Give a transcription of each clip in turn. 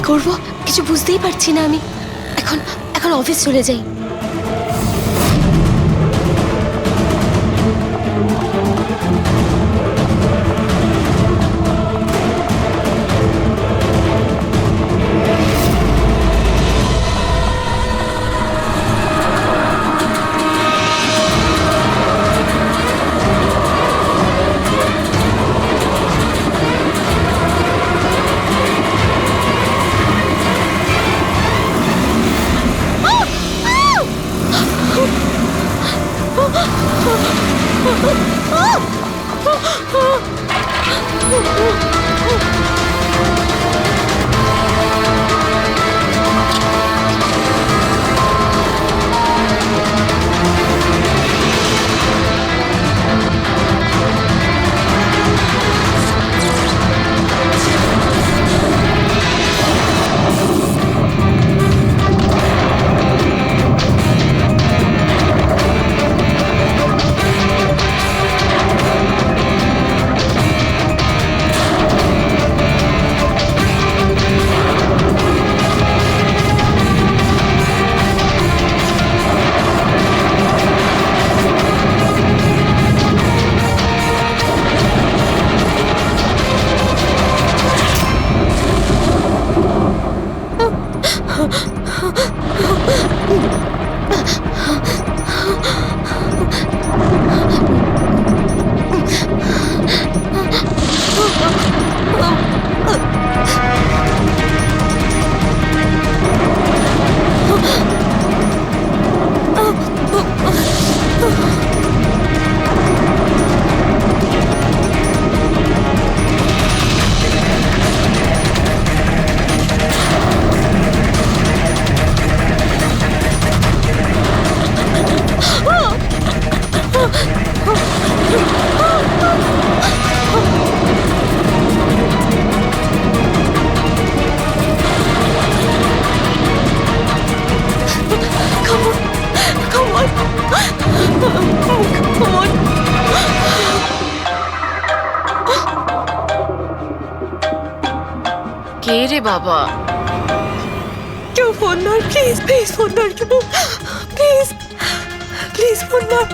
করব কিছু বুঝতেই পারছি না আমি। এখন এখন অফিস চলে যাই। কে রে বাবা? কেউ ফোন ধর, প্লিজ প্লিজ ফোন ধর, কেউ প্লিজ প্লিজ ফোন ধর।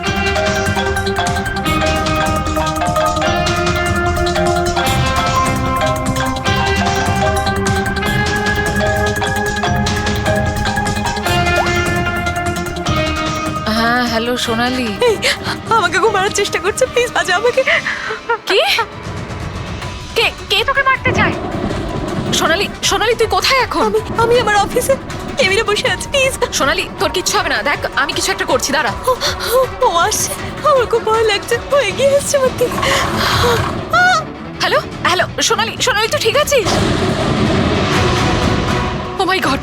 হ্যাঁ হ্যালো সোনালি। এই আমাকে খুব মারার চেষ্টা করছে, প্লিজ বাঁচা আমাকে। কি? কে কে তোকে মারতে চায়? সোনালি সোনালি তুই কোথায় এখন? আমি আমার অফিসে কেবিনে বসে আছি, প্লিজ। সোনালি তোর কিচ্ছু হবে না, দেখ আমি কিছু একটা করছি, দাঁড়া। ও আসছে, আমার খুব ভয় লাগছে, ও এগিয়ে আসছে আমার দিকে। হ্যালো হ্যালো সোনালি সোনালি তুই ঠিক আছিস? ও মাই গড,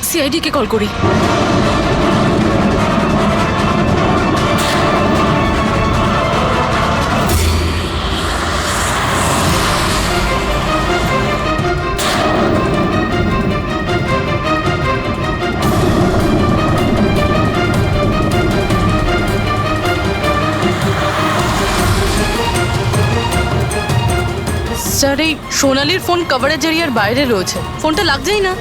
সিআইডি কে কল করি। স্যার, এই সোনালির ফোন কভারেজ এরিয়ার বাইরে রয়েছে, ফোনটা লাগছেই না।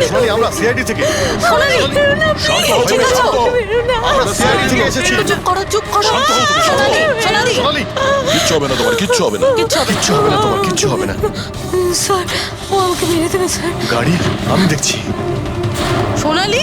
সোনালি, আমরা সিআইডি থেকে। সোনালি, শান্ত হও, ঠিক আছো? আমরা সিআইডি থেকে এসেছি। চুপ করো, চুপ করো। শান্ত হও তুমি, শান্ত হও। সোনালি, সোনালি, সোনালি, কিচ্ছু হবে না তোমার, কিচ্ছু হবে না। কিচ্ছু হবে না। কিচ্ছু হবে না তোমার, কিচ্ছু হবে না। স্যার ও আমাকে মেরে দেবে স্যার। গাড়ি আমি দেখছি। সোনালি,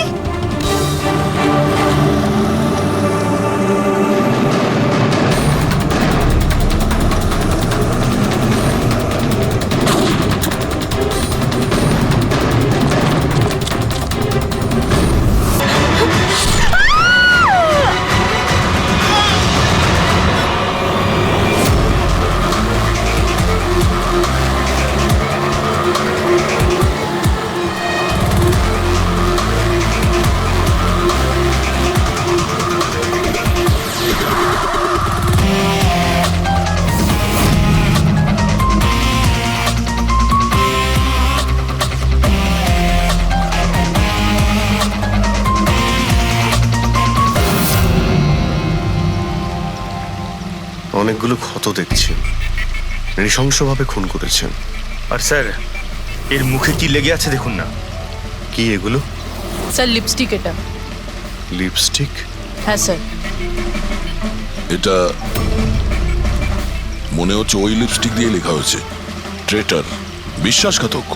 অনেকগুলো ক্ষত দেখছি, নৃশংসভাবে খুন করেছেন। আর স্যার এর মুখে কি লেগে আছে দেখুন না। কি এগুলো? স্যার লিপস্টিক এটা। লিপস্টিক? হ্যাঁ স্যার। এটা মনে হচ্ছে ওই লিপস্টিক দিয়ে লেখা হয়েছে ট্রেটার, বিশ্বাসঘাতক।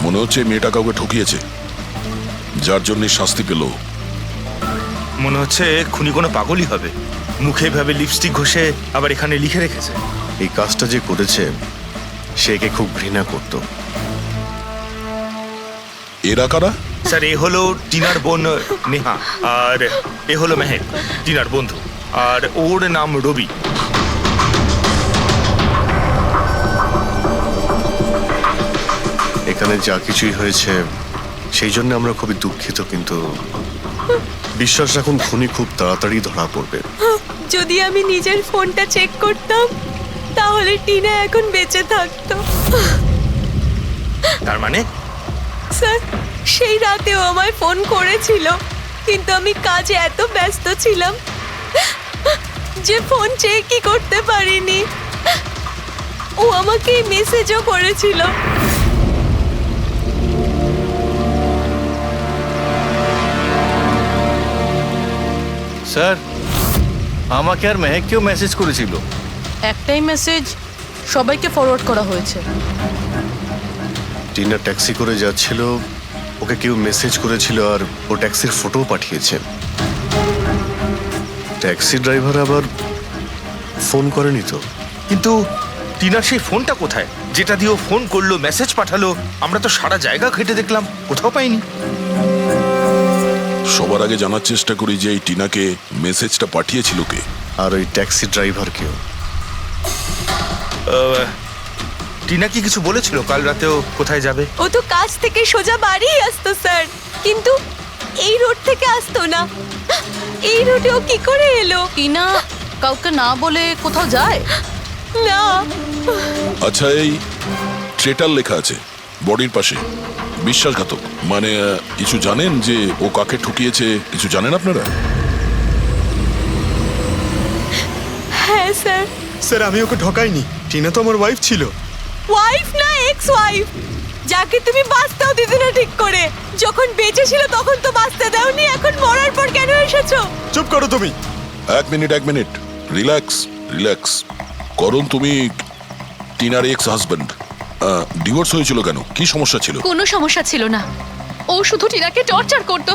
মনে হচ্ছে এই মেয়েটা কাউকে ঠকিয়েছে, যার জন্য শাস্তি পেল। মনে হচ্ছে খুনি কোনো পাগলই হবে, মুখে ভাবে লিপস্টিক ঘষে আবার এখানে লিখে রেখেছে। এই কাজটা যে করেছে সে একে খুব ঘৃণা করত। এরা কারা? স্যার এ হলো টিনার বোন নেহা, আর এ হলো মেহেক, টিনার বন্ধু, আর ওর নাম রবি। এখানে যা কিছুই হয়েছে সেই জন্য আমরা খুবই দুঃখিত, কিন্তু বিশ্বাস রাখুন খুনি খুব তাড়াতাড়ি ধরা পড়বে। যদি আমি নিজের ফোনটা চেক করতাম তাহলে টিনা এখন বেঁচে থাকতো। তার মানে স্যার সেই রাতেও আমায় ফোন করেছিল, কিন্তু আমি কাজে এত ব্যস্ত ছিলাম যে ফোন চেকই করতে পারিনি। ও আমাকে মেসেজও করেছিল। স্যার আমাকে আর মেহেককেও মেসেজ করেছিল। একটাই মেসেজ সবাইকে ফরওয়ার্ড করা হয়েছে। টিনা ট্যাক্সি করে যাচ্ছিল, ওকে কেউ মেসেজ করেছিল আর ও ট্যাক্সির ফটোও পাঠিয়েছে। ট্যাক্সি ড্রাইভার আবার ফোন করেনি তো। কিন্তু টিনার সেই ফোনটা কোথায়, যেটা দিয়ে ও ফোন করলো, মেসেজ পাঠালো? আমরা তো সারা জায়গা ঘেটে দেখলাম, কোথাও পাইনি। সবার আগে জানার চেষ্টা করি যে এই টিনাকে মেসেজটা পাঠিয়েছিল কে। আর ওই ট্যাক্সি ড্রাইভার কেউ। টিনা কি কিছু বলেছিল কাল রাতেও কোথায় যাবে? ও তো কাজ থেকে সোজা বাড়ি আসতো স্যার, কিন্তু এই রোড থেকে আসতো না। এই রোডে ও কি করে এলো? টিনা কাউকে না বলে কোথাও যায় না। আচ্ছা, এই ট্রেটার লেখা আছে বডির পাশে, বিশ্বাসঘাতক মানে কিছু জানেন যে ও কাকে ঠকিয়েছে? কিছু জানেন আপনারা? হ্যাঁ স্যার। স্যার আমি ওকে ঠকাইনি, টিনা তো আমার ওয়াইফ ছিল। ওয়াইফ না, এক্স ওয়াইফ, যাকে তুমি বাঁচতেও দিতে না ঠিক করে। যখন বেঁচে ছিল তখন তো বাঁচতে দাওনি, এখন মরার পর কেন এসেছো? চুপ করো তুমি। এক মিনিট, রিল্যাক্স রিল্যাক্স। করুন, তুমি টিনার এক্স হাজব্যান্ড, ডিভোর্স হয়েছিল কেন? কি সমস্যা ছিল? কোনো সমস্যা ছিল না, ও শুধু টিনাকে টর্চার করতো,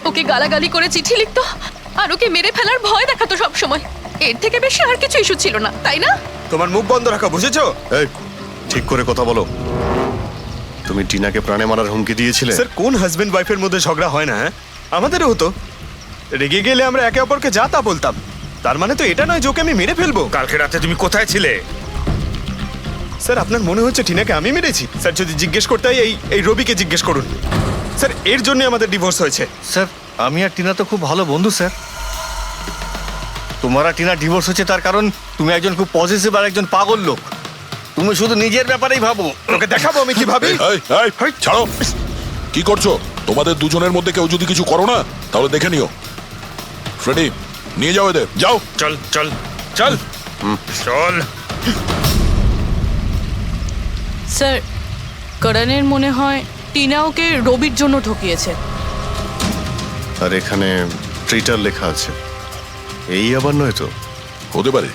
ওকে গালাগালি করে চিঠি লিখতো আর ওকে মেরে ফেলার ভয় দেখাতো সব সময়। এর থেকে বেশি আর কিছু ইস্যু ছিল না, তাই না? তোমার মুখ বন্ধ রাখা, বুঝেছো? এই ঠিক করে কথা বলো। তুমি টিনাকে প্রাণে মারার হুমকি দিয়েছিলে? স্যার কোন হাজবেন্ড ওয়াইফের মধ্যে ঝগড়া হয় না? হ্যাঁ, আমাদেরও হতো। রেগে গেলে আমরা একে অপরকে যা তা বলতাম। তার মানে তো এটা নয় যে ওকে আমি মেরে ফেলবো। কালকে রাতে তুমি কোথায় ছিলে? স্যার আপনার মনে হচ্ছে টিনাকে আমি মেরেছি? স্যার যদি জিজ্ঞেস করতে হয় এই রবিকে জিজ্ঞেস করুন। স্যার এর জন্য আমাদের ডিভোর্স হয়েছে। স্যার আমি আর টিনা তো খুব ভালো বন্ধু স্যার। তোমার আর টিনা ডিভোর্স হচ্ছে তার কারণ তুমি একজন খুব পজিটিভ আর একজন পাগল লোক। তুমি শুধু নিজের ব্যাপারেই ভাবো। ওকে দেখাবো আমি কি ভাবি। এই, ছাড়ো। কি করছো? তোমাদের দুজনের মধ্যে কেউ যদি কিছু করো না তাহলে দেখে নিও। ফ্রেডি, নিয়ে যাও এদের, যাও। চল চল চল চল। স্যার করণের মনে হয় টিনা ওকে রবির জন্য ঠকিয়েছে। আর এখানে ট্রেটার লেখা আছে, এই আবার নয় তো? হতে পারে,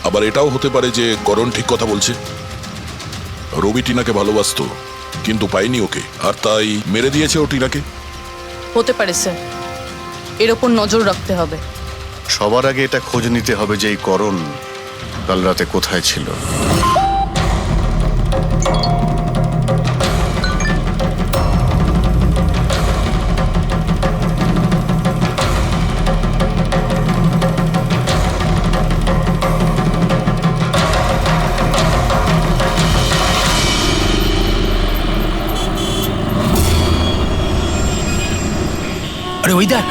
আবার এটাও হতে পারে যে করণ ঠিক কথা বলছে। রবি টিনাকে ভালোবাসতো কিন্তু পায়নি ওকে, আর তাই মেরে দিয়েছে ও টিনাকে। হতে পারে স্যার, এর ওপর নজর রাখতে হবে। সবার আগে এটা খোঁজ নিতে হবে যে এই করণ কাল রাতে কোথায় ছিল। আরে ওই দেখ,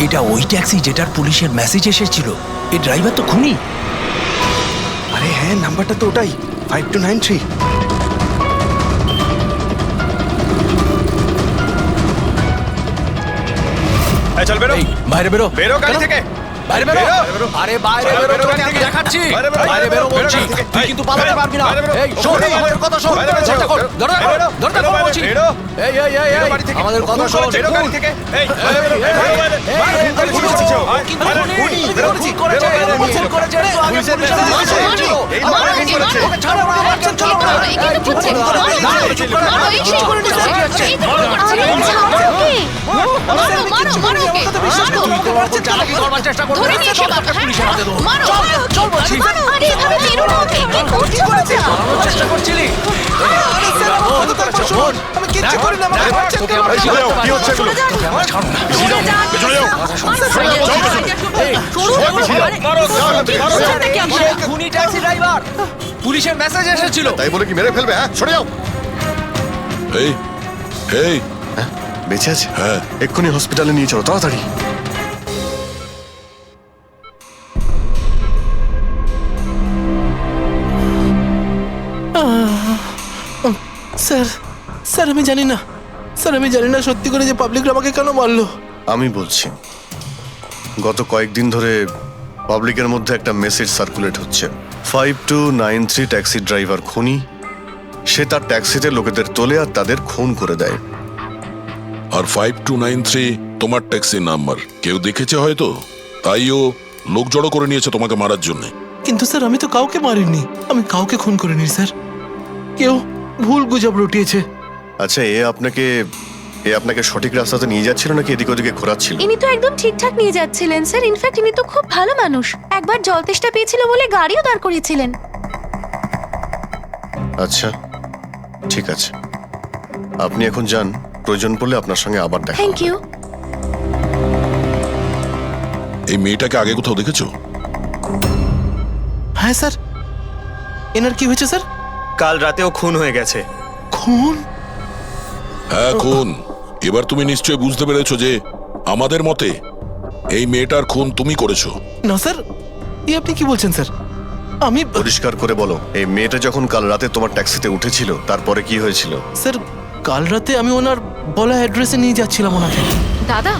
এটা ওই ট্যাক্সি যেটার পুলিশের মেসেজ এসেছিল। এই ড্রাইভার তো খুনি। আরে হ্যাঁ, নাম্বারটা তো ওটাই, 5293। চল বেরো, বাইরে বেরো, বেরো গাড়ি থেকে, বাইরে বেরো। বেরো। আরে বাইরে বাইরে বেরো, বেরো তোকে গাড়ি আমি থেকে। দেখাচ্ছি। বাইরে বেরো, বাইরে বেরো বেরো বলছি, গাড়ি থেকে। তুই কিন্তু পালাতে বেরো, পারবি না। বাইরে বেরো। এই শোন, বেরো, আমাদের কথা শোন। বাইরে বেরো, দরজা খোল, দরজা খোল, বেরো, দরজা বেরো, খোল বাইরে, বলছি। বেরো। এই এই এই বেরো এই, বাড়ি থেকে। আমাদের কথা খুন শোন। করেছে, বেরো গাড়ি থেকে। এই, এই, বেরো, এই, বেরো, বাইরে। এই, বাইরে, এই, খুন পুলিশ করেছে। ও কিন্তু বাইরে, খুনি, খুনি, খুন বেরো, করেছে, খুন করেছে, বেরো, বাইরে, খুন করেছে রে, তো আগে পুলিশের পুলিশের মেসেজ মেসেজ এসেছিল। এসেছিল। এই আমার মারা এই করেছে। ওকে ছাড়ো, আমার বাচ্চা চলো, চেষ্টা করছিলি। আমি কিচ্ছু করি না, আমার বাচ্চা কি হচ্ছে এগুলো? খুনি ট্যাক্সি ড্রাইভার, পুলিশের মেসেজ এসেছিল। তাই বলে কি মেরে ফেলবে? হ্যাঁ, সরে যাও। এই এই হ্যাঁ, বেঁচে আছে? হ্যাঁ। এক্ষুনি হসপিটালে নিয়ে চলো, তাড়াতাড়ি। স্যার, স্যার আমি জানি না, স্যার আমি জানি না সত্যি করে যে পাবলিকরা আমাকে কেন মারলো। আমি বলছি, গত কয়েকদিন ধরে পাবলিকের মধ্যে একটা মেসেজ সার্কুলেট হচ্ছে। 5293 ট্যাক্সি ড্রাইভার খুনি। সে তার ট্যাক্সিতে লোকেদের তোলে আর তাদের খুন করে দেয়। আর 5293 তোমার ট্যাক্সি নাম্বার কেউ দেখেছে হয়তো, তাই ও লোক জড়ো করে নিয়েছে তোমাকে মারার জন্য। কিন্তু স্যার আমি তো কাউকে মারিনি, আমি কাউকে খুন করিনি স্যার, কেউ ভুল গুজব রটিয়েছে। আচ্ছা, এ আপনাকে সঠিক রাস্তাতে নিয়ে যাচ্ছিল নাকি এদিক ওদিকে ঘোরাচ্ছিল? ইনি তো একদম ঠিকঠাক নিয়ে যাচ্ছিলেন স্যার। ইনফ্যাক্ট ইনি তো খুব ভালো মানুষ। একবার জল তেষ্টা পেয়েছিল বলে গাড়িও দাঁড় করিয়েছিলেন। আচ্ছা, ঠিক আছে, আপনি এখন যান। প্রয়োজন পড়লে আপনার সঙ্গে আবার দেখা থ্যাংক হবে। ইউ। এই মেয়েটাকে আগে কোথাও দেখেছো? হ্যাঁ স্যার। এনার কি হয়েছে স্যার? কাল রাতেও খুন হয়ে গেছে। খুন? হ্যাঁ, খুন। এবার তুমি নিশ্চয়ই বুঝতে পেরেছো যে আমাদের মতে এই মেয়েটার খুন তুমি করেছো। না স্যার, আপনি কি বলছেন স্যার? আমি পরিষ্কার করে বলো, এই মেয়েটা যখন কাল রাতে তোমার ট্যাক্সিতে উঠেছিল তারপরে কি হয়েছিল? স্যার, কাল রাতে আমি ওনার বলা অ্যাড্রেসে নিয়ে যাচ্ছিলাম ওনাকে। দাদা,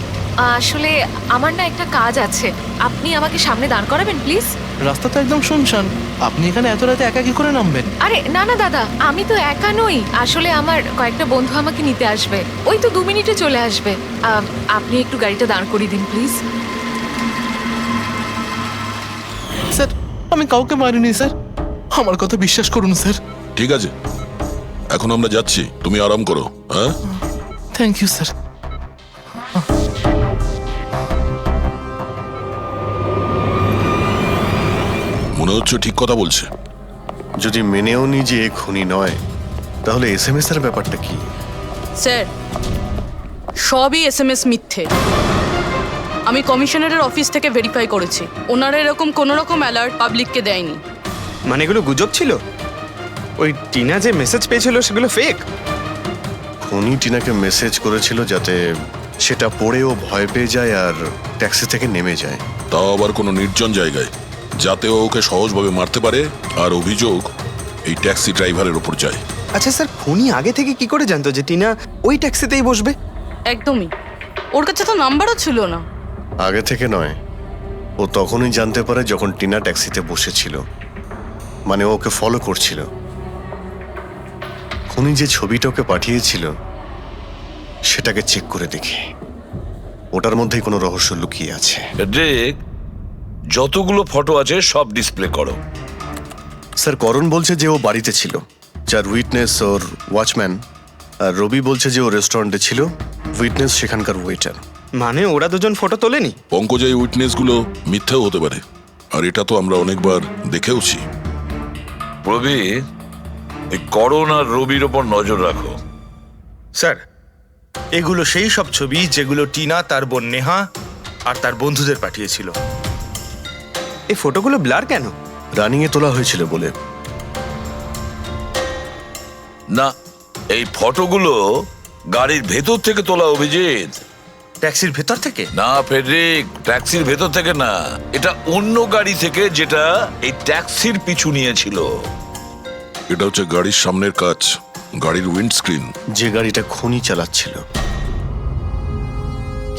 আসলে আমার না একটা কাজ আছে, আপনি আমাকে সামনে দাঁড় করাবেন প্লিজ। রাস্তা তো একদম শুনশান, আপনি এখানে এত রাতে একা কি করে নামবেন? আরে না না দাদা, আমি তো একা নই, আসলে আমার কয়েকটা বন্ধু আমাকে নিতে আসবে, ওই তো 2 মিনিটে চলে আসবে। আপনি একটু গাড়িটা দাঁড় করিয়ে দিন প্লিজ। স্যার, আমি কাউকে মারিনি স্যার, আমার কথা বিশ্বাস করুন স্যার। ঠিক আছে, এখন আমরা যাচ্ছি, তুমি আরাম করো। হ্যাঁ, থ্যাংক ইউ স্যার। মনে হচ্ছে ঠিক কথা বলছে। যদি মেনেও নি যে এ খুনি নয়, তাহলে SMS এর ব্যাপারটা কি? স্যার, সবই SMS মিথ্যে। আমি কমিশনারের অফিস থেকে ভেরিফাই করেছি, ওনারা এরকম কোনো রকম অ্যালার্ট পাবলিককে দেয়নি। মানে এগুলো গুজব ছিল? ওই টিনা যে মেসেজ পেয়েছিল সেগুলো ফেক? খুনি টিনাকে মেসেজ করেছিল যাতে সেটা পড়েও ভয় পেয়ে যায় আর ট্যাক্সি থেকে নেমে যায়। তাও আবার কোনো নির্জন জায়গায়, যাতে ও ওকে সহজভাবে মারতে পারে আর অভিযোগ এই ট্যাক্সি ড্রাইভারের ওপর যায়। আচ্ছা স্যার, খুনি আগে থেকে কি করে জানতো যে টিনা ওই ট্যাক্সিতেই বসবে? একদমই, ওর কাছে তো নাম্বারও ছিল না। আগে থেকে নয়, ও তখনই জানতে পারে যখন টিনা ট্যাক্সিতে বসেছিল, মানে ও ওকে ফলো করছিল। খুনি যে ছবিটাকে পাঠিয়েছিল সেটাকে চেক করে দেখি, ওটার মধ্যেই কোনো রহস্য লুকিয়ে আছে। দেখ, যতগুলো ফটো আছে সব ডিসপ্লে করো। স্যার, করণ বলছে যে ও বাড়িতে ছিল, যার উইটনেস ওর ওয়াচম্যান, আর রবি বলছে যে ও রেস্টুরেন্টে ছিল, উইটনেস সেখানকার ওয়েটার। মানে ওরা দুজন ফটো তোলেনি? পঙ্কজ, এই উইটনেসগুলো মিথ্যেও হতে পারে, আর এটা তো আমরা অনেকবার দেখেওছি। রবি, এই করণ আর রবির ওপর নজর রাখো। স্যার, এগুলো সেই সব ছবি যেগুলো টিনা তার বোন নেহা আর তার বন্ধুদের পাঠিয়েছিল। এই ফটোগুলো ব্লার কেন? রানিংয়ে তোলা হয়েছিল বলে। না, এই ফটোগুলো গাড়ির ভেতর থেকে তোলা, অভিজিৎ। ট্যাক্সির ভেতর থেকে? না ফেডরিক, ট্যাক্সির ভেতর থেকে না, এটা অন্য গাড়ি থেকে যেটা এই ট্যাক্সির পিছু নিয়েছিল। এটা হচ্ছে গাড়ির সামনের কাচ, গাড়ির উইন্ডস্ক্রিন। যে গাড়িটা খুনি চালাচ্ছিল,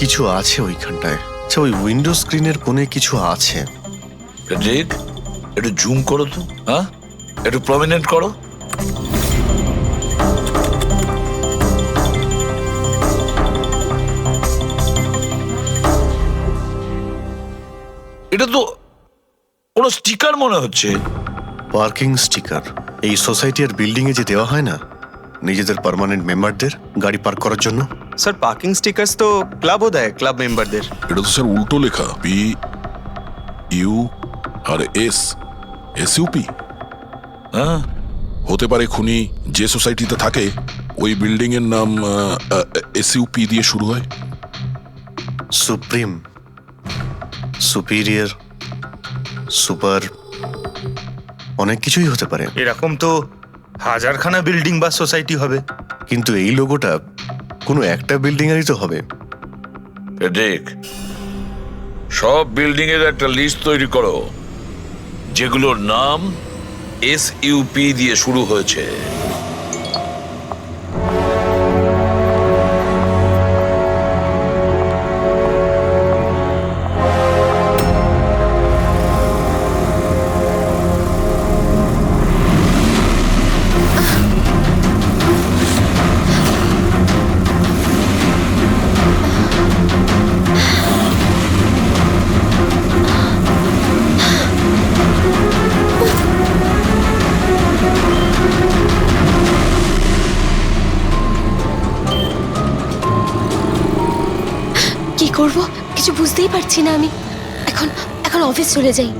কিছু আছে ওইখানটায়। আচ্ছা, ওই উইন্ডো স্ক্রিনের কোণে কিছু আছে। ফেডরিক, একটু জুম করো তো, হ্যাঁ, একটু প্রমিনেন্ট করো। এটা তো কোনো স্টিকার মনে হচ্ছে। Parking sticker. এই সোসাইটির বিল্ডিং এ যে দেওয়া হয় না নিজেদের পার্মানেন্ট মেম্বারদের গাড়ি পার্ক করার জন্য। স্যার, পার্কিং স্টিকার্স তো ক্লাবও দেয়, ক্লাব মেম্বারদের। এটা তো স্যার উল্টো লেখা, P U R S, SUP. হ্যাঁ, হতে পারে খুনি যে সোসাইটিতে থাকে ওই বিল্ডিং এর নাম এসইউপি দিয়ে শুরু হয়। সুপ্রিম, সুপিরিয়র, সুপার, অনেক কিছুই হতে পারে। এরকম তো হাজারখানা বিল্ডিং বা সোসাইটি হবে। কিন্তু এই লোগোটা কোনো একটা বিল্ডিং এরই তো হবে। ফেডরিক, সব বিল্ডিং এর একটা লিস্ট তৈরি করো যেগুলোর নাম এসইউপি দিয়ে শুরু হয়েছে। কি করব কিছু বুঝতেই পারছি না আমি। এখন এখন অফিস চলে যাই।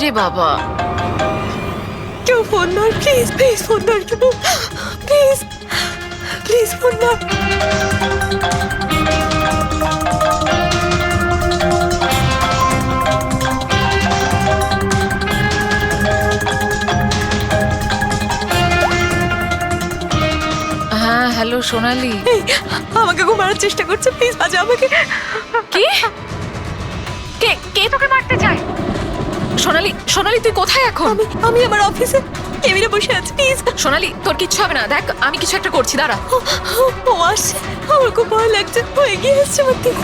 রে বাবা। কেউ ফোন ধর, প্লিজ প্লিজ ফোন ধর, কেউ প্লিজ প্লিজ ফোন ধর। হ্যাঁ হ্যালো সোনালি। এই, আমাকে খুব মারার চেষ্টা করছে, প্লিজ বাজা আমাকে। কি? কে কে তোকে মারতে চায়? সোনালি, সোনালি তুই কোথায় এখন? আমি আমার অফিসে কেবিনে বসে আছি, প্লিজ। সোনালি তোর কিচ্ছু হবে না, দেখ আমি কিছু একটা করছি, দাঁড়া। ও আসছে, আমার খুব ভয় লাগছে, ও এগিয়ে আসছে আমার দিকে।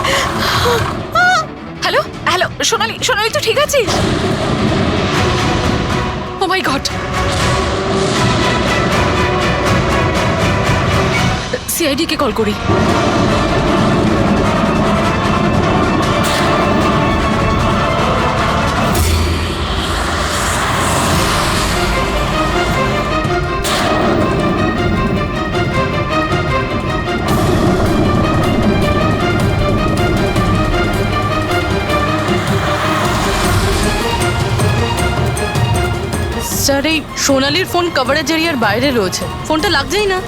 হ্যালো হ্যালো সোনালি, সোনালি তুই ঠিক আছিস? ও মাই গড। সিআইডি কে কল করি। স্যার এই সোনালির ফোন কভারেজ এরিয়ার বাইরে রয়েছে, ফোনটা লাগছেই না।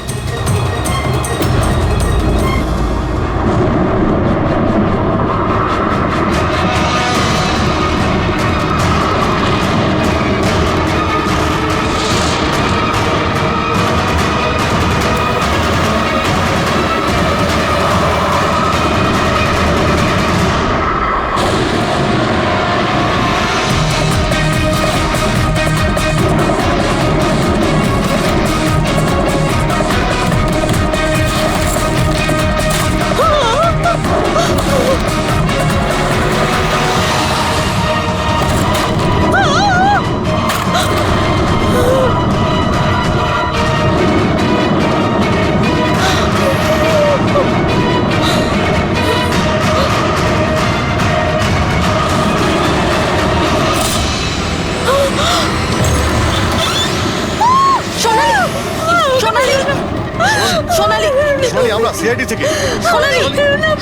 সোনালি, আমরা সিআইডি থেকে। সোনালি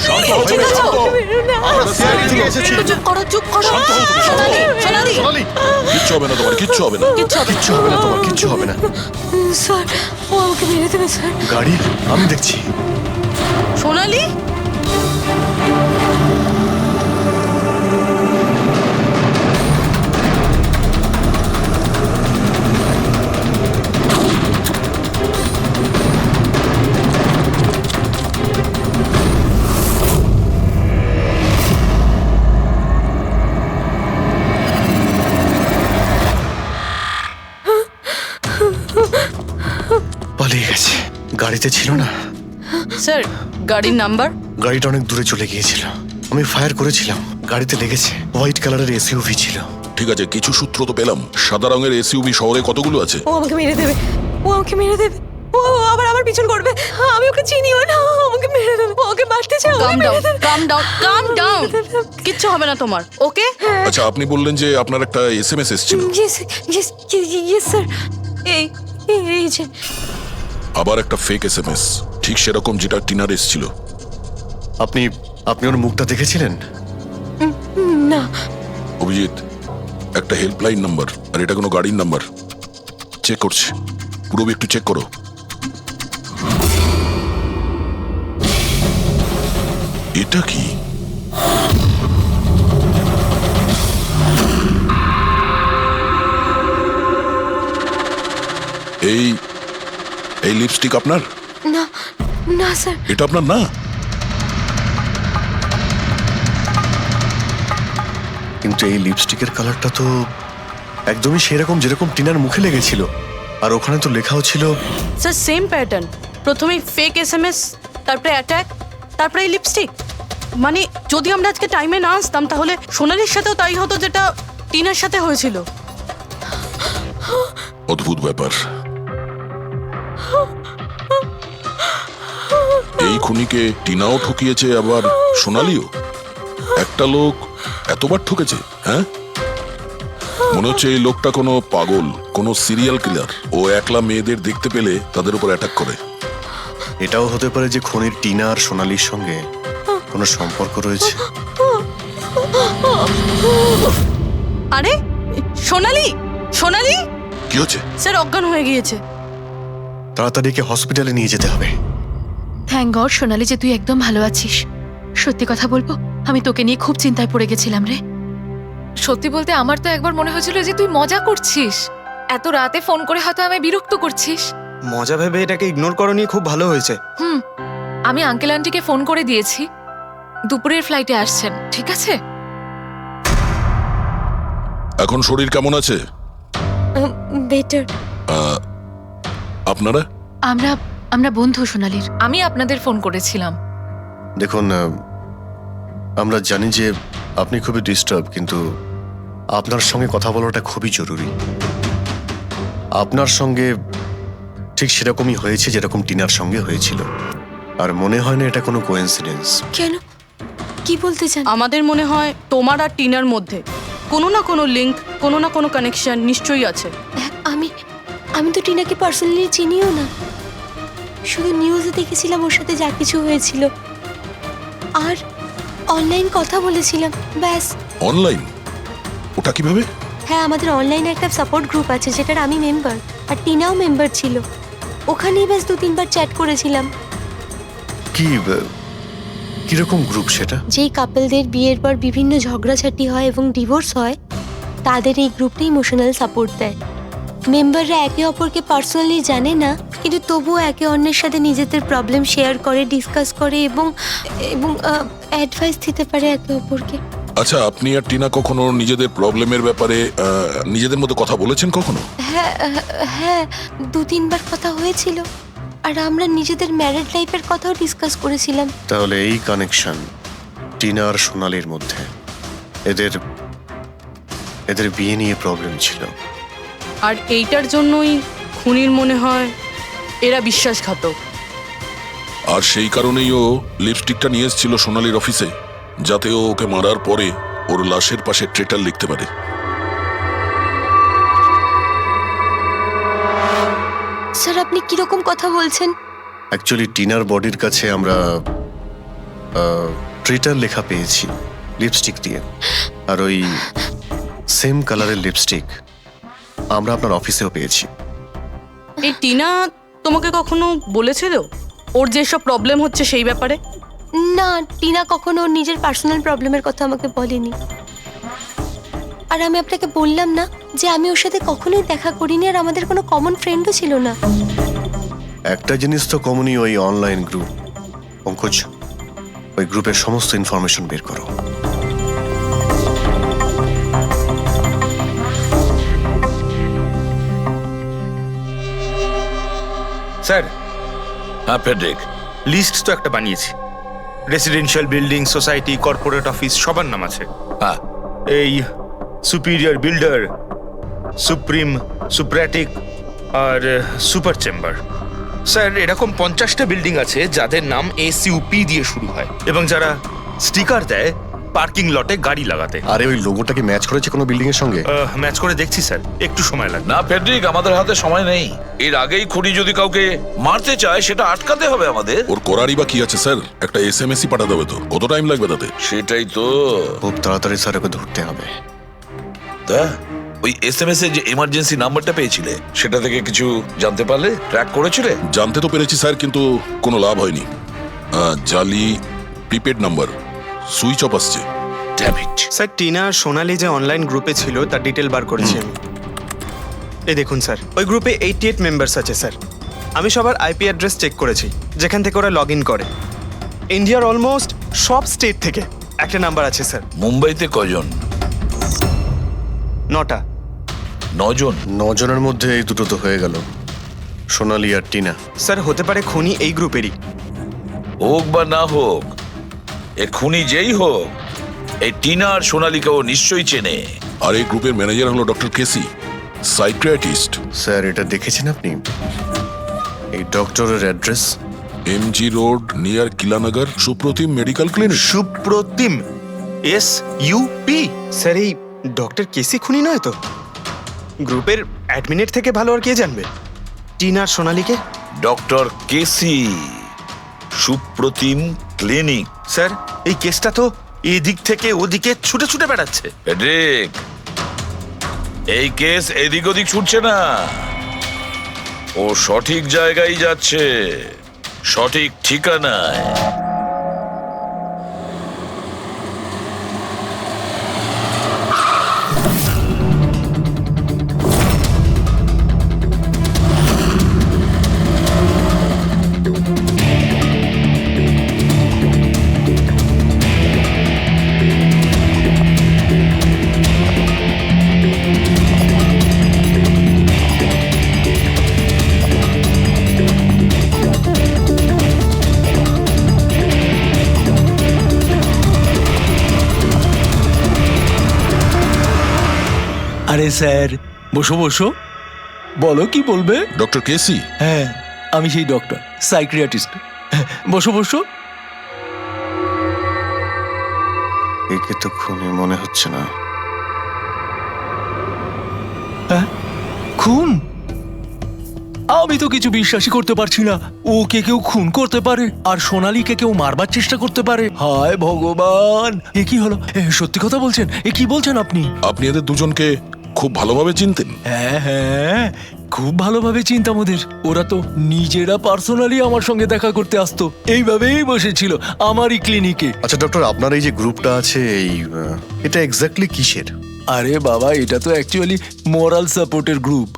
শান্ত হও, ঠিক আছে? আমরা সিআইডি থেকে এসেছি। চুপ করো, চুপ করো। সোনালি, সোনালি সোনালি, কিচ্ছু হবে না তোমার, কিচ্ছু হবে না। কিচ্ছু হবে না। কিচ্ছু হবে না তোমার, কিচ্ছু হবে না। স্যার, ও আমাকে মেরে দেবে স্যার। গাড়ি আমি দেখছি। সোনালি পালিয়ে গেছে, গাড়িতে ছিল না। স্যার গাড়ির নাম্বার? গাড়িটা অনেক দূরে চলে গিয়েছিল, আমি ফায়ার করেছিলাম, গাড়িতে লেগেছে। হোয়াইট কালারের এসইউভি ছিল। ঠিক আছে, কিছু সূত্র তো পেলাম। সাদা রঙের এসইউভি শহরে কতগুলো আছে? ও আমাকে মেরে দেবে, ও আমাকে মেরে দেবে, ও আবার আমার পিছন করবে। আমি ওকে চিনিও না, ও আমাকে মেরে দেবে, ও ওকে মারতে চাও। কাম ডাউন, কাম ডাউন, কাম ডাউন। কিচ্ছু হবে না তোমার, ওকে? আচ্ছা, আপনি বললেন যে আপনার একটা এসএমএস এসেছিল। Yes yes yes sir. এই এই যে আবার একটা ফেক এসএমএস, ঠিক সেরকম যেটা টিনার এসেছিল। আপনি আপনি ওর মুখটা দেখেছিলেন? না। অভিজিৎ, একটা হেল্পলাইন নাম্বার, আর এটা কোনো গাড়ির নাম্বার। চেক করছি, পুরো একটু চেক করো। এটা কি? এই এই লিপস্টিক আপনার? না না স্যার। এটা আপনার না? কিন্তু এই লিপস্টিকের কালারটা তো একদমই সেরকম যেরকম টিনার মুখে লেগেছিল, আর ওখানে তো লেখাও ছিল। স্যার সেম প্যাটার্ন, প্রথমে ফেক এসএমএস, তারপরে অ্যাটাক, তারপরে এই লিপস্টিক। মানে যদি আমরা আজকে টাইমে না আসতাম তাহলে সোনালির সাথেও তাই হতো যেটা টিনার সাথে হয়েছিল। অদ্ভুত ব্যাপার। এই খুনিকে টিনাও ঠকিয়েছে, আবার সোনালিও। একটা লোক এতবার ঠকেছে, হ্যাঁ? মনে হচ্ছে এই লোকটা কোনো পাগল, কোনো সিরিয়াল কিলার। ও একলা মেয়েদের দেখতে পেলে তাদের উপর অ্যাটাক করে। এটাও হতে পারে যে খুনির টিনা আর সোনালির সঙ্গে কোনো সম্পর্ক রয়েছে। আরে সোনালি, সোনালি, কি হচ্ছে? স্যার অজ্ঞান হয়ে গিয়েছে। তাড়াতাড়ি একে হসপিটালে নিয়ে যেতে হবে। থ্যাংক গড সোনালি যে তুই একদম ভালো আছিস। সত্যি কথা বলবো, আমি তোকে নিয়ে খুব চিন্তায় পড়ে গেছিলাম রে। সত্যি বলতে আমার তো একবার মনে হয়েছিল যে তুই মজা করছিস, এত রাতে ফোন করে হয়তো আমায় বিরক্ত করছিস। মজা ভেবে এটাকে ইগনোর করনি, খুব ভালো হয়েছে। আমি আঙ্কেল আন্টিকে ফোন করে দিয়েছি, দুপুরের ফ্লাইটে আসছেন, ঠিক আছে? এখন শরীর কেমন আছে? বেটার। আপনারা? আমরা বন্ধু সোনালির। আমি আপনাদের ফোন করেছিলাম। দেখুন, আমরা জানি যে আপনি খুবই ডিস্টার্ব, কিন্তু আপনার সঙ্গে কথা বলাটা খুবই জরুরি। আপনার সঙ্গে ঠিক সেরকমই হয়েছে যেরকম টিনার সঙ্গে হয়েছিল, আর মনে হয় না এটা কোনো কোইন্সিডেন্স। কেন, কি বলতে চান? আমাদের মনে হয় তোমার আর টিনার মধ্যে কোনো না কোনো লিঙ্ক, কোনো না কোনো কানেকশন নিশ্চয়ই আছে। আমি তো টিনাকে পার্সোনালি চিনিও না, শুধু নিউজে দেখেছিলাম ওর সাথে যা কিছু হয়েছিল, আর অনলাইন কথা বলেছিলাম, ব্যাস। অনলাইন? ওটা কিভাবে? হ্যাঁ, আমাদের অনলাইনে একটা সাপোর্ট গ্রুপ আছে যেটার আমি মেম্বার, আর টিনাও মেম্বার ছিল। ওখানেই ব্যাস 2-3 বার চ্যাট করেছিলাম। কিরকম গ্রুপ সেটা? যেই কাপলদের বিয়ের পর বিভিন্ন ঝগড়াঝাটি হয় এবং ডিভোর্স হয়, তাদের এই গ্রুপটা ইমোশনাল সাপোর্ট দেয়। মেম্বাররা একে অপরকে পার্সোনালি জানে না, কিন্তু তবুও একে অন্যের সাথে নিজেদের প্রবলেম শেয়ার করে, ডিসকাস করে এবং অ্যাডভাইস দিতে পারে একে অপরকে। আচ্ছা, আপনি আর টিনা কখনো নিজেদের প্রবলেমের ব্যাপারে নিজেদের মধ্যে কথা বলেছেন কখনো? হ্যাঁ, 2-3 বার কথা হয়েছিল, আর আমরা নিজেদের ম্যারিড লাইফের কথাও ডিসকাস করেছিলাম। তাহলে এই কানেকশন টিনা আর সোনালির মধ্যে, এদের বিয়ে নিয়ে প্রবলেম ছিল, আর এইটার জন্যই খুনির মনে হয় এরা বিশ্বাসঘাতক। আর সেই কারণেই ও লিপস্টিকটা নিয়ে এসেছিল সোনালির অফিসে, যাতে ও ওকে মারার পরে ওর লাশের পাশে ট্রেটার লিখতে পারে। স্যার, আপনি কিরকম কথা বলছেন? অ্যাকচুয়ালি টিনার বডির কাছে আমরা ট্রেটার লেখা পেয়েছি লিপস্টিক দিয়ে, আর ওই সেম কালারের লিপস্টিক আমরা আপনার অফিসেও পেয়েছি। এই টিনা তোমাকে কখনো বলেছিল ওর যেসব প্রবলেম হচ্ছে সেই ব্যাপারে? না, টিনা কখনো ওর নিজের পার্সোনাল প্রবলেমের কথা আমাকে বলেনি। আর আমি আপনাকে বললাম না যে আমি ওর সাথে কখনোই দেখা করিনি, আর আমাদের কোনো কমন ফ্রেন্ডও ছিল না। একটা জিনিস তো কমনই, ওই অনলাইন গ্রুপ। পঙ্কজ, ওই গ্রুপের সমস্ত ইনফরমেশন বের করো। স্যার, হ্যাঁ ফেডরিক, লিস্ট তো একটা বানিয়েছি। Residential building, society, corporate office সবার নাম আছে। হ্যাঁ এই সুপিরিয়র বিল্ডার, সুপ্রিম, সুপ্রাটিক আর সুপার চেম্বার। স্যার, এরকম 50টা বিল্ডিং আছে যাদের নাম SUP দিয়ে শুরু হয়, এবং যারা স্টিকার দেয় পার্কিং লটে গাড়ি লাগাতে। আরে ওই লোগোটাকে ম্যাচ করেছে কোনো বিল্ডিং এর সঙ্গে? ম্যাচ করে দেখছি স্যার, একটু সময় লাগবে। না ফেডরিক, আমাদের হাতে সময় নেই। এর আগেই খুনি যদি কাউকে মারতে চায় সেটা আটকাতে হবে আমাদের। ওর করারই বা কি আছে স্যার? একটা SMS-ই পাঠাতে হবে তো, কত টাইম লাগবে তাতে? সেটাই তো। খুব তাড়াতাড়ি স্যার ওকে ধরতে হবে। তা ওই SMS এর যে এমার্জেন্সি নাম্বারটা পেয়েছিলে, সেটা থেকে কিছু জানতে পারলে? ট্র্যাক করেছিলে? জানতে তো পেরেছি স্যার, কিন্তু কোনো লাভ হয়নি। জালি প্রিপেড নাম্বার, সুইচ অফ আসছে। Damn it. স্যার, টিনা আর সোনালি যে অনলাইন গ্রুপে ছিল তার ডিটেল বার করেছি আমি। এই দেখুন স্যার, ওই গ্রুপে 88 মেম্বার্স আছে স্যার। আমি সবার IP অ্যাড্রেস চেক করেছি যেখান থেকে ওরা লগ ইন করে। ইন্ডিয়ার অলমোস্ট সব স্টেট থেকে একটা নাম্বার আছে স্যার। মুম্বাইতে কজন? 9টা। 9 জন? 9 জনের মধ্যে এই দুটো তো হয়ে গেল, সোনালি আর টিনা। স্যার, হতে পারে খুনি এই গ্রুপেরই। হোক বা না হোক, এ খুনি যেই হোক, এই টিনা আর সোনালিকাও নিশ্চয়ই চেনে। আর এই গ্রুপের ম্যানেজার হলো ডক্টর কেসি, সাইকিয়াট্রিস্ট। স্যার, এটা দেখেছেন আপনি? এই ডক্টরের অ্যাড্রেস MG রোড নিয়ার কিলানগর, Supratim medical clinic. Supratim, SUP? Sir, এই ডক্টর কেসি খুনি নয় তো? গ্রুপের অ্যাডমিনের থেকে ভালো আর কে জানবে টিনা আর সোনালিকে? ডক্টর কেসি, সুপ্রতিম ক্লিনিক। স্যার, এই কেসটা তো এদিক থেকে ওদিকে ছুটে ছুটে বেড়াচ্ছে। ফেডরিক, এই কেস এদিক ওদিক ছুটছে না, ও সঠিক জায়গায় যাচ্ছে, সঠিক ঠিকানায়। আরে স্যার, বসো বসো, বলো কি বলবে। ডক্টর কেসি? হ্যাঁ, আমি সেই ডক্টর, সাইক্রিয়াটিস্ট। বসো বসো। একে তো খুনি মনে হচ্ছে না। হ্যাঁ, খুন? আমি তো কিছু বিশ্বাসই করতে পারছি না। ওকে কেউ খুন করতে পারে আর সোনালীকে কেউ মারবার চেষ্টা করতে পারে। হায় ভগবান, এ কি হলো? সত্যি কথা বলছেন? এ কি বলছেন আপনি? আপনি এদের দুজনকে খুব ভালোভাবে চিনতেন? হ্যাঁ হ্যাঁ, খুব ভালোভাবে চিনতাম ওদের। ওরা তো নিজেরা পার্সোনালি আমার সঙ্গে দেখা করতে আসতো, এইভাবেই বসেছিল আমারই ক্লিনিকে। আচ্ছা ডক্টর, আপনার এই যে গ্রুপটা আছে, এটা এক্স্যাক্টলি কিসের? আরে বাবা, এটা তো অ্যাকচুয়ালি মোরাল সাপোর্টের গ্রুপ।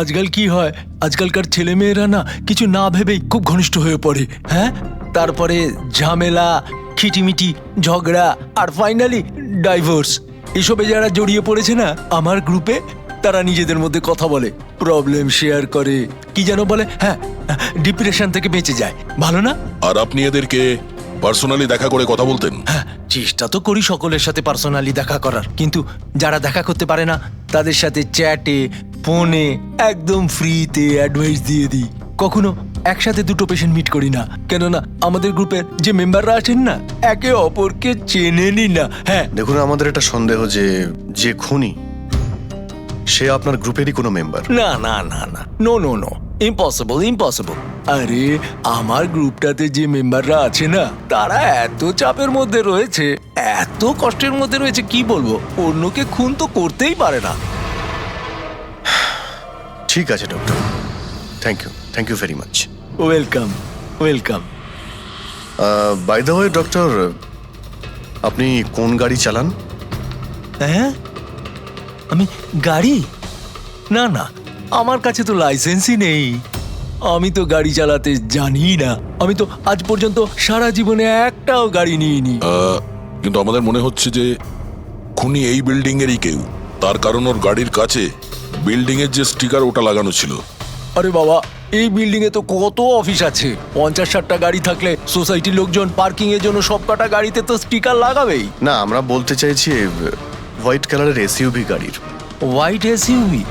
আজকাল কি হয়, আজকালকার ছেলে মেয়েরা না কিছু না ভেবেই খুব ঘনিষ্ঠ হয়ে পড়ে। হ্যাঁ, তারপরে ঝামেলা, খিটিমিটি, ঝগড়া আর ফাইনালি ডাইভোর্স। এসবে যারা জড়িয়ে পড়েছে না আমার গ্রুপে, তারা নিজেদের মধ্যে কথা বলে, প্রবলেম শেয়ার করে, কি যেন বলে, হ্যাঁ, ডিপ্রেশন থেকে বেঁচে যায়। ভালো না? আর আপনি এদেরকে পার্সোনালি দেখা করে কথা বলতেন? হ্যাঁ, চেষ্টা তো করি সকলের সাথে পার্সোনালি দেখা করার, কিন্তু যারা দেখা করতে পারে না তাদের সাথে চ্যাটে, ফোনে একদম ফ্রিতে অ্যাডভাইস দিয়ে দিই। কখনো একসাথে দুটো পেশেন্ট মিট করি না, কেননা আমাদের গ্রুপের যে মেম্বাররা আছেন না একে অপরকে চেনেনি না। হ্যাঁ, দেখুন, আমাদের একটা সন্দেহ যে খুনি সে আপনার গ্রুপেরই কোনো মেম্বার। না না না না, no no no, impossible impossible. আরে আমার গ্রুপটাতে যে মেম্বাররা আছে না তারা এত চাপের মধ্যে রয়েছে, এত কষ্টের মধ্যে রয়েছে, কি বলবো, অন্যকে খুন তো করতেই পারে না। ঠিক আছে doctor, thank you very much. Welcome welcome. By the way doctor, আপনি কোন গাড়ি চালান? হ্যাঁ, আমি গাড়ি? না না, আমার কাছে তো লাইসেন্সই নেই। আমি তো গাড়ি চালাতে জানি না। আমি তো আজ পর্যন্ত সারা জীবনে একটাও গাড়ি নিইনি। কিন্তু আমাদের মনে হচ্ছে যে খুনি এই বিল্ডিং এরই কেউ, তার কারণ ওর গাড়ির কাছে বিল্ডিং এর যে স্টিকার ওটা লাগানো ছিল। আরে বাবা, এই বিল্ডিং এ তো কত অফিস আছে, 50-60টা গাড়ি থাকলে সোসাইটির লোকজন পার্কিং এর জন্য সব কটা গাড়িতে তো স্টিকার লাগাবেই। না, আমরা বলতে চাইছি হোয়াইট কালারের এসইউভি গাড়ির। White SUV?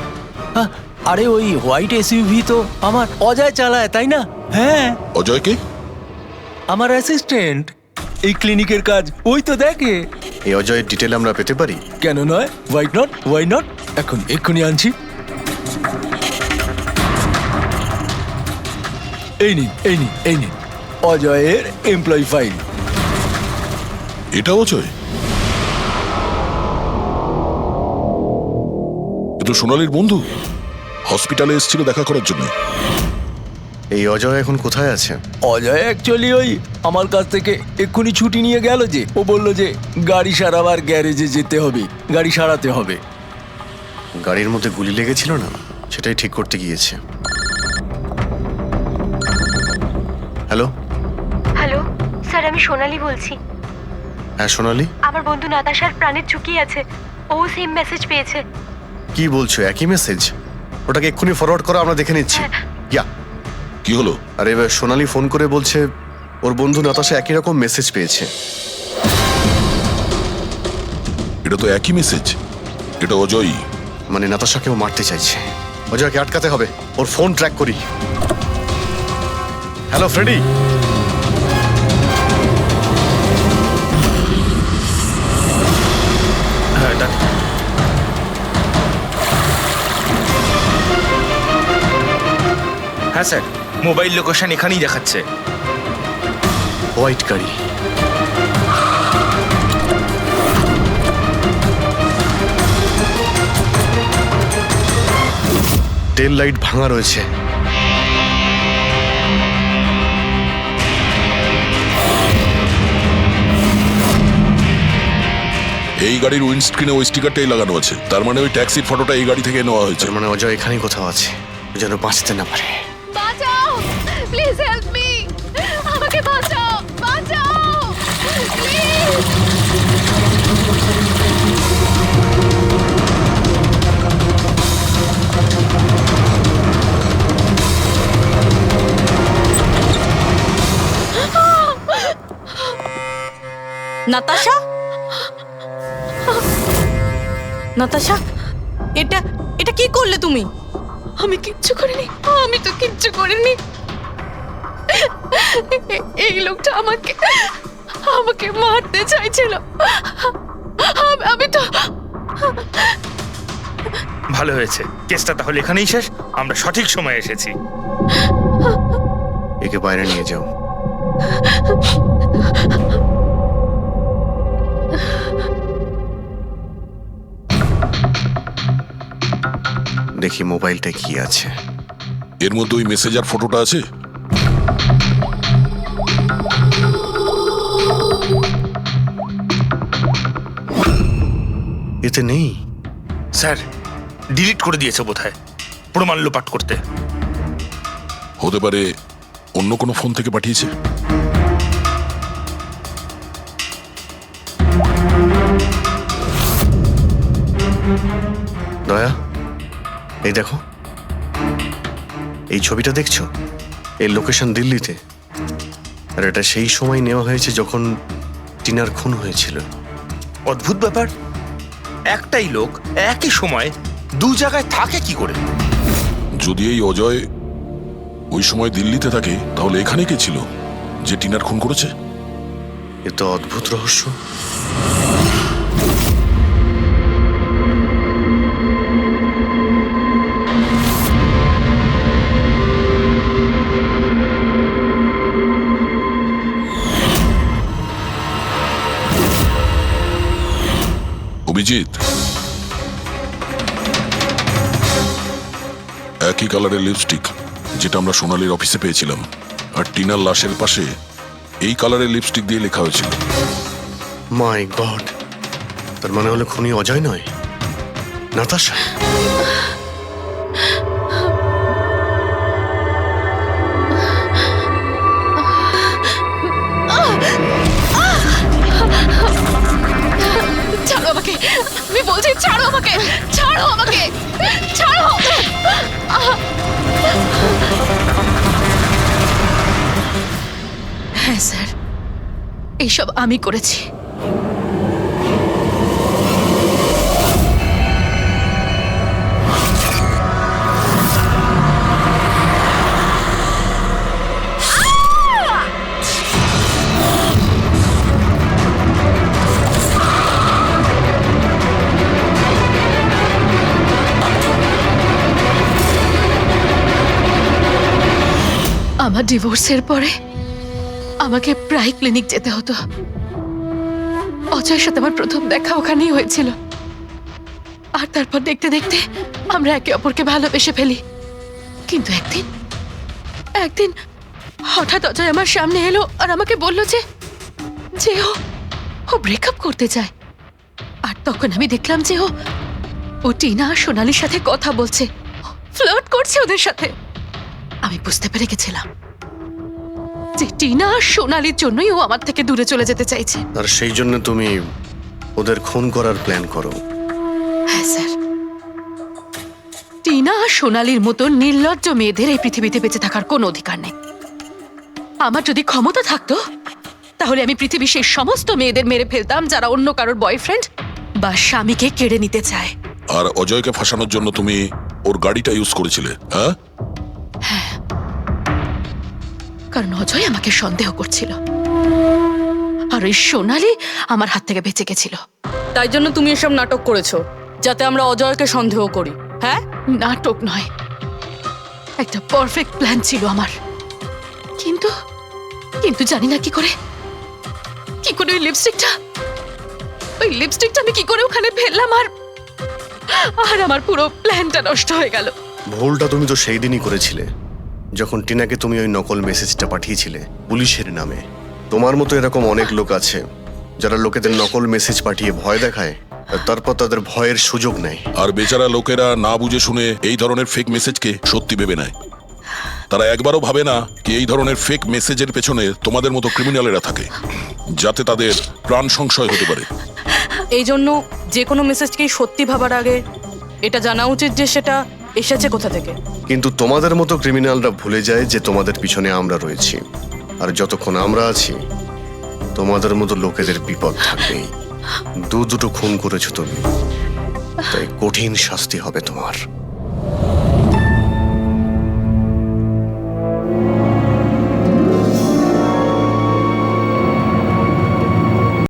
আরে ওই হোয়াইট এসইউভি তো আমার অজয় চালায়, তাই না? হ্যাঁ। অজয় কে? আমার অ্যাসিস্ট্যান্ট, এই ক্লিনিকের কাজ ওই তো দেখে। এই অজয়ের ডিটেল আমরা পেতে পারি? কেন নয়, ওয়াই নট, এক্ষুনি আনছি। এই নিন অজয়ের এমপ্লয়ি ফাইল। এটা অজয়? এ তো সোনালীর বন্ধু, হসপিটালে এসেছিল দেখা করার জন্য। এই অজয় এখন কোথায় আছে? অজয় অ্যাকচুয়ালি ওই আমার কাছ থেকে এক্ষুনি ছুটি নিয়ে গেল, যে ও বলল যে গাড়ি সারাবার গ্যারেজে যেতে হবে, গাড়ি সারাতে হবে। গাড়ির মধ্যে গুলি লেগেছিল না, সেটাই ঠিক করতে গিয়েছে। হ্যালো হ্যালো স্যার, আমি সোনালি বলছি। হ্যাঁ সোনালি, আমার বন্ধু নাতাশার প্রাণের ঝুঁকি আছে, ও সেম মেসেজ পেয়েছে। কি বলছো? একই মেসেজ? ওটাকে এক্ষুনি ফরওয়ার্ড করো, আমরা দেখে নিচ্ছি। ইয়া, কি হলো? আরে এবার সোনালি ফোন করে বলছে ওর বন্ধু নাতাশা একই রকম মেসেজ পেয়েছে। এটা তো একই মেসেজ, এটা অজয়ই। মানে নাতাশাকেও মারতে চাইছে। অজয়কে আটকাতে হবে, ওর ফোন ট্র্যাক করি। Hello Freddy. হ্যাঁ স্যার, মোবাইল লোকেশন এখানেই দেখাচ্ছে। হোয়াইট গাড়ি। টেল লাইট ভাঙা রয়েছে। এই গাড়ির উইন্ডস্ক্রিনে ওই স্টিকারটাই লাগানো আছে, তার মানে ওই ট্যাক্সির ফটোটা এই গাড়ি থেকে নেওয়া হয়েছে। তার মানে অজয় এখানেই কোথাও আছে, যেন বাঁচতে না পারে। বাঁচাও, প্লিজ হেল্প মি, আমাকে বাঁচাও, বাঁচাও প্লিজ। নাতাশা, নাতাশা, এটা এটা কি করলে তুমি? আমি কিচ্ছু করিনি, আমি তো কিচ্ছু করিনি। এই লোকটা আমাকে আমাকে মারতে চাইছিল। আমি তো ভালো হয়েছে, কেসটা তাহলে এখানেই শেষ। আমরা সঠিক সময়ে এসেছি। একে বাইরে নিয়ে যাও। দেখি মোবাইলটা কি আছে। এর মধ্যে ওই মেসেজার ফটোটা আছে। এতে নেই। স্যার, ডিলিট করে দিয়েছে বোধহয়, প্রমাণ লোপাট করতে। হতে পারে অন্য কোনো ফোন থেকে পাঠিয়েছে। দয়া, এই দেখো, এই ছবিটা দেখছো? এর লোকেশন দিল্লিতে, আর এটা সেই সময় নেওয়া হয়েছে যখন টিনার খুন হয়েছিল। অদ্ভুত ব্যাপার, একটাই লোক একই সময় দু জায়গায় থাকে কি করে? যদি এই অজয় ওই সময় দিল্লিতে থাকে, তাহলে এখানে কে ছিল যে টিনার খুন করেছে? এ তো অদ্ভুত রহস্য। অভিজিৎ, একই কালারের লিপস্টিক যেটা আমরা সোনালীর অফিসে পেয়েছিলাম, আর টিনার লাশের পাশে এই কালারের লিপস্টিক দিয়ে লেখা হয়েছিল। মাই গড, তার মানে হলো খুনি অজয় নয়, নাতাশা। ছাড়ো আমাকে, আমি বলছি ছাড়ো আমাকে, ছাড়ো আমাকে, ছাড়ো। হ্যাঁ স্যার, এইসব আমি করেছি। আমার ডিভোর্সের পরে আমাকে প্রায় ক্লিনিক যেতে হতো। অজয়ের সাথে আমার প্রথম দেখা ওখানেই হয়েছিল, আর তারপর দেখতে দেখতে আমরা একে অপরকে ভালোবেসে ফেলি। কিন্তু একদিন হঠাৎ অজয় আমার সামনে এলো আর আমাকে বলল যে ও ব্রেকআপ করতে চায়। আর তখন আমি দেখলাম যে ও টিনা আর সোনালীর সাথে কথা বলছে, ফ্লার্ট করছে ওদের সাথে। আমি বুঝতে পেরে গেছিলাম যে টিনা আর সোনালীর জন্যই ও আমার থেকে দূরে চলে যেতে চাইছে। আর সেই জন্য তুমি ওদের খুন করার প্ল্যান করো? হ্যাঁ স্যার, টিনা আর সোনালীর মতো নির্লজ্জ মেয়েদের এই পৃথিবীতে বেঁচে থাকার কোনো অধিকার নেই। আমার যদি ক্ষমতা থাকতো, তাহলে আমি পৃথিবীর সেই সমস্ত মেয়েদের মেরে ফেলতাম যারা অন্য কারোর বয়ফ্রেন্ড বা স্বামীকে কেড়ে নিতে চায়। আর অজয়কে ফাঁসানোর জন্য তুমি ওর গাড়িটা ইউজ করেছিলে? হ্যাঁ, কারণ অজয় আমাকে সন্দেহ করছিল, আর ওই সোনালী আমার হাত থেকে বেঁচে গেছিল। তাই জন্য তুমি এসব নাটক করেছো, যাতে আমরা অজয়কে সন্দেহ করি। হ্যাঁ, নাটক নয়, একটা পারফেক্ট প্ল্যান ছিল আমার। কিন্তু কিন্তু জানি না কি করে ওই লিপস্টিকটা আমি কি করে ওখানে ফেললাম, আর আমার পুরো প্ল্যানটা নষ্ট হয়ে গেল। ভুলটা তুমি তো সেই দিনই করেছিলে যখন টিনাকে তুমি ওই নকল মেসেজটা পাঠিয়েছিলে পুলিশের নামে। তোমার মতো এরকম অনেক লোক আছে যারা লোকেদের নকল মেসেজ পাঠিয়ে ভয় দেখায় আর তারপর তাদের ভয়ের সুযোগ নেয়। আর বেচারা লোকেরা না বুঝে শুনে এই ধরনের ফেক মেসেজকে সত্যি ভেবে নেয়। তারা একবারও ভাবে না কি এই ধরনের ফেক মেসেজের পেছনে তোমাদের মতো ক্রিমিনালেরা থাকে, যাতে তাদের প্রাণ সংশয় হতে পারে। এই জন্য যে কোনো মেসেজকেই সত্যি ভাবার আগে এটা জানা উচিত যে সেটা এসেছে কোথা থেকে। কিন্তু তোমাদের মতো ক্রিমিনালরা ভুলে যায় যে তোমাদের পিছনে আমরা রয়েছি, আর যতক্ষণ আমরা আছি তোমাদের মতো লোকেদের বিপদ থাকবেই। দুটো খুন করেছো তুমি, তাই কঠিন শাস্তি হবে তোমার।